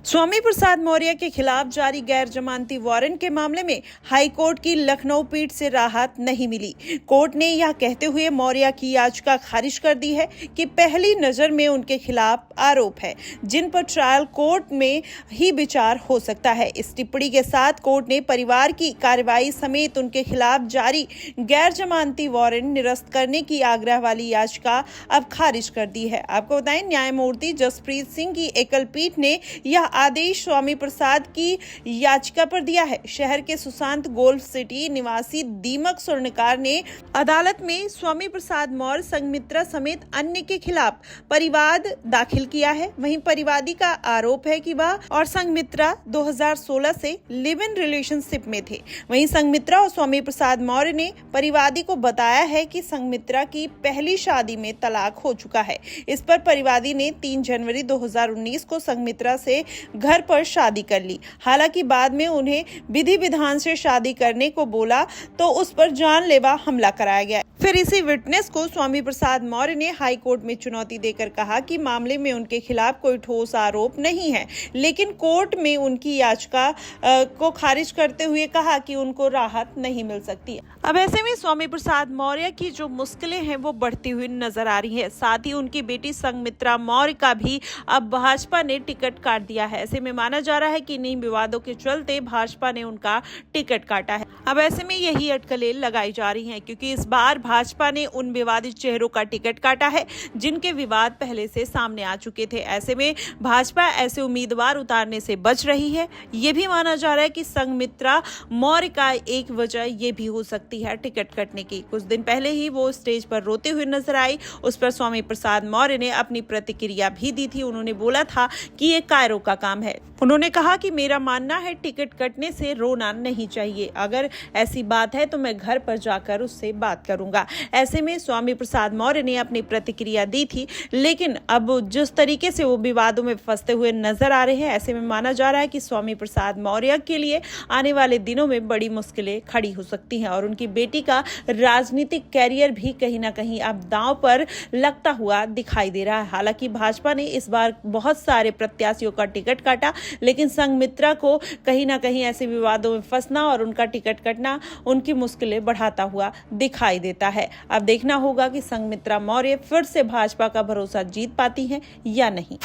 स्वामी प्रसाद मौर्य के खिलाफ जारी गैर जमानती वारंट के मामले में हाई कोर्ट की लखनऊ पीठ से राहत नहीं मिली। कोर्ट ने यह कहते हुए मौर्य की याचिका खारिज कर दी है कि पहली नजर में उनके खिलाफ आरोप है जिन पर ट्रायल कोर्ट में ही विचार हो सकता है। इस टिप्पणी के साथ कोर्ट ने परिवार की कार्रवाई समेत उनके खिलाफ जारी गैर जमानती वारंट निरस्त करने की आग्रह वाली याचिका अब खारिज कर दी है। आपको बताएं, न्यायमूर्ति जसप्रीत सिंह की एकल पीठ ने यह आदेश स्वामी प्रसाद की याचिका पर दिया है। शहर के सुशांत गोल्फ सिटी निवासी दीमक स्वर्णकार ने अदालत में स्वामी प्रसाद मौर्य संघमित्रा समेत अन्य के खिलाफ परिवाद दाखिल किया है। वहीं परिवादी का आरोप है कि वह और संघमित्रा 2016 से लिव इन रिलेशनशिप में थे। वहीं संघमित्रा और स्वामी प्रसाद मौर्य ने परिवादी को बताया है कि संघमित्रा की पहली शादी में तलाक हो चुका है। इस पर परिवादी ने 3 जनवरी 2019 को संघमित्रा से घर पर शादी कर ली। हालांकि बाद में उन्हें विधि विधान से शादी करने को बोला तो उस पर जानलेवा हमला कराया गया। फिर इसी विटनेस को स्वामी प्रसाद मौर्य ने हाई कोर्ट में चुनौती देकर कहा कि मामले में उनके खिलाफ कोई ठोस आरोप नहीं है, लेकिन कोर्ट में उनकी याचिका को खारिज करते हुए कहा कि उनको राहत नहीं मिल सकती। अब ऐसे में स्वामी प्रसाद मौर्य की जो मुश्किलें हैं वो बढ़ती हुई नजर आ रही है। साथ ही उनकी बेटी संघमित्रा मौर्य का भी अब भाजपा ने टिकट काट दिया है। ऐसे में माना जा रहा है कि इन्हीं विवादों के चलते भाजपा ने उनका टिकट काटा है। अब ऐसे में यही अटकलें लगाई जा रही हैं क्योंकि इस बार भाजपा ने उन विवादित चेहरों का टिकट काटा है जिनके विवाद पहले से सामने आ चुके थे। ऐसे में भाजपा ऐसे उम्मीदवार उतारने से बच रही है। ये भी माना जा रहा है कि संघमित्रा मौर्य का एक वजह ये भी हो सकती है टिकट कटने की। कुछ दिन पहले ही वो स्टेज पर रोते हुए नजर आई। उस पर स्वामी प्रसाद मौर्य ने अपनी प्रतिक्रिया भी दी थी। उन्होंने बोला था कि ये कायरों का काम है। उन्होंने कहा कि मेरा मानना है टिकट कटने से रोना नहीं चाहिए। अगर ऐसी बात है तो मैं घर पर जाकर उससे बात करूंगा। ऐसे में स्वामी प्रसाद मौर्य ने अपनी प्रतिक्रिया दी थी, लेकिन अब जिस तरीके से वो विवादों में फंसते हुए नजर आ रहे हैं, ऐसे में माना जा रहा है कि स्वामी प्रसाद मौर्य के लिए आने वाले दिनों में बड़ी मुश्किलें खड़ी हो सकती हैं और उनकी बेटी का राजनीतिक कैरियर भी कहीं ना कहीं अब दांव पर लगता हुआ दिखाई दे रहा है। हालांकि भाजपा ने इस बार बहुत सारे प्रत्याशियों का टिकट काटा, लेकिन संघमित्रा को कहीं ना कहीं ऐसे विवादों में फंसना और उनका टिकट कटना उनकी मुश्किलें बढ़ाता हुआ दिखाई देता है। अब देखना होगा कि संघमित्रा मौर्य फिर से भाजपा का भरोसा जीत पाती हैं या नहीं।